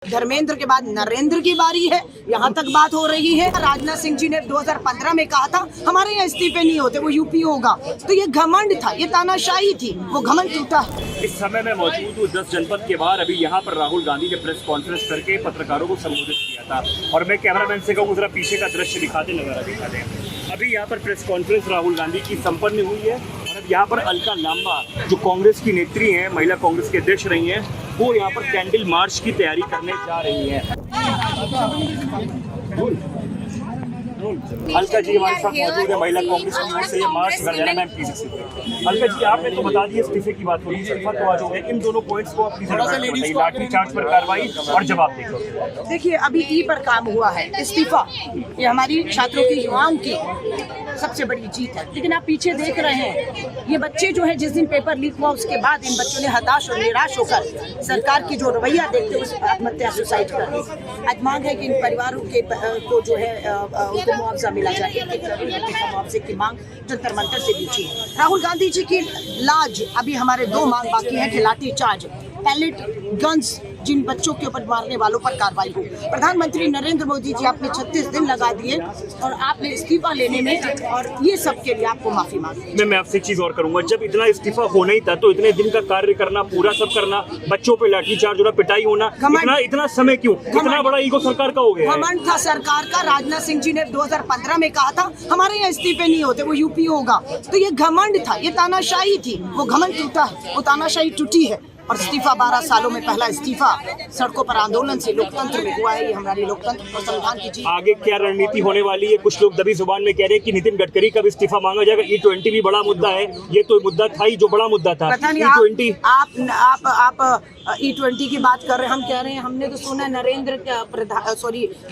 धर्मेंद्र के बाद नरेंद्र की बारी है, यहाँ तक बात हो रही है। राजनाथ सिंह जी ने 2015 में कहा था हमारे यहाँ इस्तीफे नहीं होते, वो यूपी होगा। तो ये घमंड था, ये तानाशाही थी, वो घमंड टूटा। इस समय मैं मौजूद हूँ 10 जनपद के बाहर। अभी यहाँ पर राहुल गांधी ने प्रेस कॉन्फ्रेंस करके पत्रकारों को संबोधित किया था और मैं कैमरामैन से कहूँ जरा पीछे का दृश्य दिखाते नजर दिखाते हैं। अभी यहाँ पर प्रेस कॉन्फ्रेंस राहुल गांधी की संपन्न हुई है और अब यहाँ पर अलका लांबा जो कांग्रेस की नेत्री हैं, महिला कांग्रेस के अध्यक्ष रही हैं, वो यहाँ पर कैंडल मार्च की तैयारी करने जा रही हैं। अलका जी हमारे साथ मौजूद है, महिला कांग्रेस की ओर से ये मार्च कर रहा है। मैम प्लीज अलका जी, आपने तो बता दिया इस्तीफे की बात होगी, इस्तीफा तो आज हो गया, इन दोनों पॉइंट्स को अपनी लाठी चार्ज पर कार्रवाई और जवाब देखो। देखिए, अभी ई पर काम हुआ है, इस्तीफा ये हमारी छात्रों की, युवाओं की सबसे बड़ी जीत है। लेकिन आप पीछे देख रहे हैं, ये बच्चे जो है, जिस दिन पेपर लीक हुआ उसके बाद इन बच्चों ने हताश और निराश होकर सरकार की जो रवैया देखते हुए आत्महत्या सुसाइड कर दी। आज मांग है कि इन परिवारों के को जो है उनको मुआवजा मिला जाए। मुआवजे की मांग जंतर मंतर से भी की है। राहुल गांधी जी की लाज, अभी हमारे 2 मांग बाकी है कि लाठी चार्ज, पैलेट गन्स जिन बच्चों के ऊपर मारने वालों पर कार्रवाई हो। प्रधानमंत्री नरेंद्र मोदी जी, आपने 36 दिन लगा दिए और आपने इस्तीफा लेने में, और ये सब के लिए आपको माफी मांगी। मैं आपसे एक चीज और करूंगा, जब इतना इस्तीफा होना ही था तो इतने दिन का कार्य करना, पूरा सब करना, बच्चों पे लाठीचार्ज होना, पिटाई होना, इतना समय क्यों? इतना बड़ा ईगो सरकार का हो गया। घमंड था सरकार का। राजनाथ सिंह जी ने 2015 में कहा था हमारे यहाँ इस्तीफे नहीं होते, वो यूपी होगा। तो ये घमंड था, ये तानाशाही थी, वो घमंड टूटा है, वो तानाशाही टूटी है। और इस्तीफा 12 सालों में पहला इस्तीफा सड़कों पर आंदोलन से लोकतंत्र में हुआ है। ये हमारी लोकतंत्र और संविधान की जीत। आगे क्या रणनीति होने वाली है? कुछ लोग दबी जुबान में कह रहे हैं कि नितिन गडकरी का भी इस्तीफा मांगा जाएगा। E20 भी बड़ा मुद्दा है, ये तो मुद्दा था ही जो बड़ा मुद्दा था। E20 आप E20 की बात कर रहे हैं, हम कह रहे हैं हमने तो सुना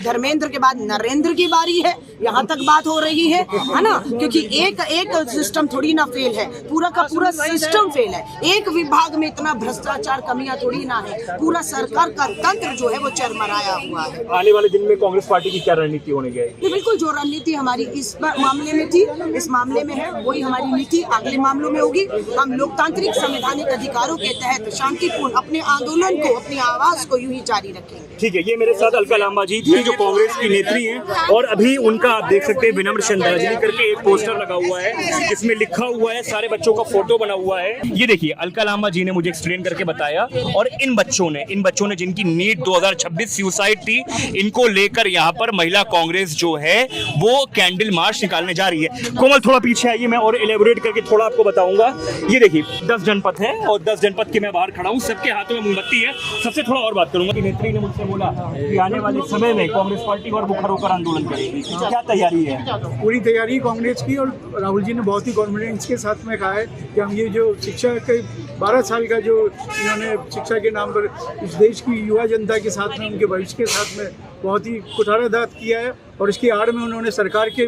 धर्मेंद्र के बाद नरेंद्र की बारी है, यहाँ तक बात हो रही है ना। क्योंकि एक सिस्टम थोड़ी ना फेल है, पूरा का पूरा सिस्टम फेल है। एक विभाग में इतना भ्रष्टाचार, कमियां थोड़ी ना है, पूरा सरकार का तंत्र जो है वो चरमराया हुआ है। आने वाले दिन में कांग्रेस पार्टी की क्या रणनीति होने जाएगी? बिल्कुल जो रणनीति हमारी इस मामले में थी, इस मामले में है, वही हमारी नीति अगले मामलों में होगी। हम लोकतांत्रिक संवैधानिक अधिकारों के तहत शांतिपूर्ण अपने आंदोलन को, अपनी आवाज को यूं ही जारी रखेंगे। ठीक है, ये मेरे साथ अलका लांबा जी थी जो कांग्रेस की नेत्री हैं और अभी उनका आप देख सकते हैं विनम्र श्रद्धांजलि करके एक पोस्टर लगा हुआ है जिसमें लिखा हुआ है, सारे बच्चों का फोटो बना हुआ है। ये देखिए, अलका लांबा जी ने मुझे एक्सप्लेन करके बताया। और इन बच्चों ने जिनकी नीट 2026 सुसाइड थी, इनको लेकर यहाँ पर महिला कांग्रेस जो है वो कैंडल मार्च निकालने जा रही है। कोमल थोड़ा पीछे आइए, मैं और एलेबोरेट करके थोड़ा आपको बताऊंगा। ये देखिए 10 जनपद है और 10 जनपद के मैं बाहर खड़ा हूँ, सबके हाथों में मोमबत्ती है। सबसे थोड़ा और बात करूंगा कि नेत्री ने मुझसे बोला कि आने वाले समय में कांग्रेस पार्टी और मुखर होकर आंदोलन करेगी। क्या तैयारी है? पूरी तैयारी कांग्रेस की, और राहुल जी ने बहुत ही कॉन्फिडेंस के साथ में कहा है कि हम ये जो शिक्षा के 12 साल का जो इन्होंने शिक्षा के नाम पर इस देश की युवा जनता के साथ में, उनके भविष्य के साथ में बहुत ही कुठाराघात किया है, और इसकी आड़ में उन्होंने सरकार के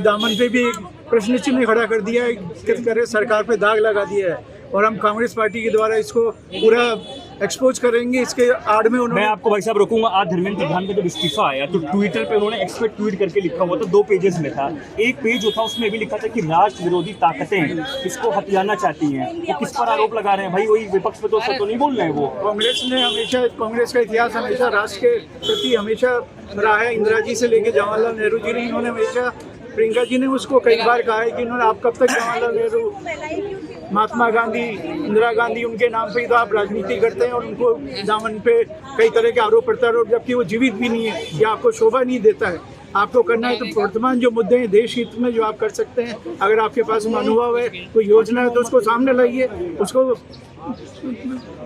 दामन पे भी एक प्रश्न चिन्ह खड़ा कर दिया है, सरकार पे दाग लगा दिया है। और हम कांग्रेस पार्टी के द्वारा इसको पूरा एक्सपोज करेंगे। इसके आड़ में उन्होंने, मैं आपको भाई साहब रोकूंगा, आज धर्मेंद्र प्रधान का जब इस्तीफा आया तो ट्विटर पे उन्होंने एक्सपेक्ट ट्वीट करके लिखा हुआ था, 2 पेजेस में था। एक पेज जो था उसमें भी लिखा था कि राष्ट्र विरोधी ताकतें इसको हथियाना चाहती हैं। वो किस पर आरोप लगा रहे हैं भाई? वही विपक्ष पे तो नहीं बोल रहे हैं वो। कांग्रेस ने हमेशा, कांग्रेस का इतिहास हमेशा राष्ट्र के प्रति हमेशा रहा है। इंदिरा जी से लेकर जवाहरलाल नेहरू जी ने, इन्होंने हमेशा, प्रियंका जी ने उसको कई बार कहा है कि इन्होंने, आप कब तक जवाहरलाल नेहरू, महात्मा गांधी, इंदिरा गांधी, उनके नाम पे ही तो आप राजनीति करते हैं और उनको दामन पे कई तरह के आरोप प्रत्यारोप, जबकि वो जीवित भी नहीं है, या आपको शोभा नहीं देता है। आपको करना है तो वर्तमान जो मुद्दे हैं देश हित में जो आप कर सकते हैं, अगर आपके पास अनुभव है, कोई योजना है तो उसको सामने लाइए, उसको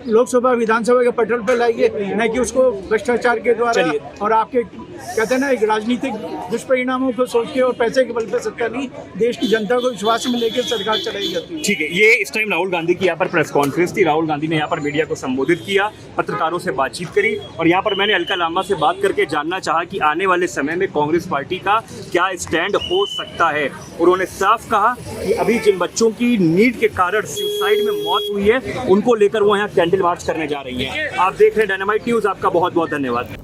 लोकसभा विधानसभा के पटल पर लाइए, न कि उसको भ्रष्टाचार के द्वारा और आपके कहते हैं ना एक राजनीतिक दुष्परिणामों को सोच के और पैसे के बल पर सत्ता नहीं, देश की जनता को विश्वास में लेकर सरकार चलाई जाती है। ठीक है, ये इस टाइम राहुल गांधी की यहाँ पर प्रेस कॉन्फ्रेंस थी। राहुल गांधी ने यहाँ पर मीडिया को संबोधित किया, पत्रकारों से बातचीत करी और यहाँ पर मैंने अलका लांबा से बात करके जानना चाहा कि आने वाले समय में कांग्रेस पार्टी का क्या स्टैंड हो सकता है। उन्होंने साफ कहा कि अभी जिन बच्चों की नीट के कारण सुसाइड में मौत हुई है, उनको लेकर वो यहाँ कैंडल मार्च करने जा रही है। आप देख रहे हैं डायनामाइट न्यूज़, आपका बहुत बहुत धन्यवाद।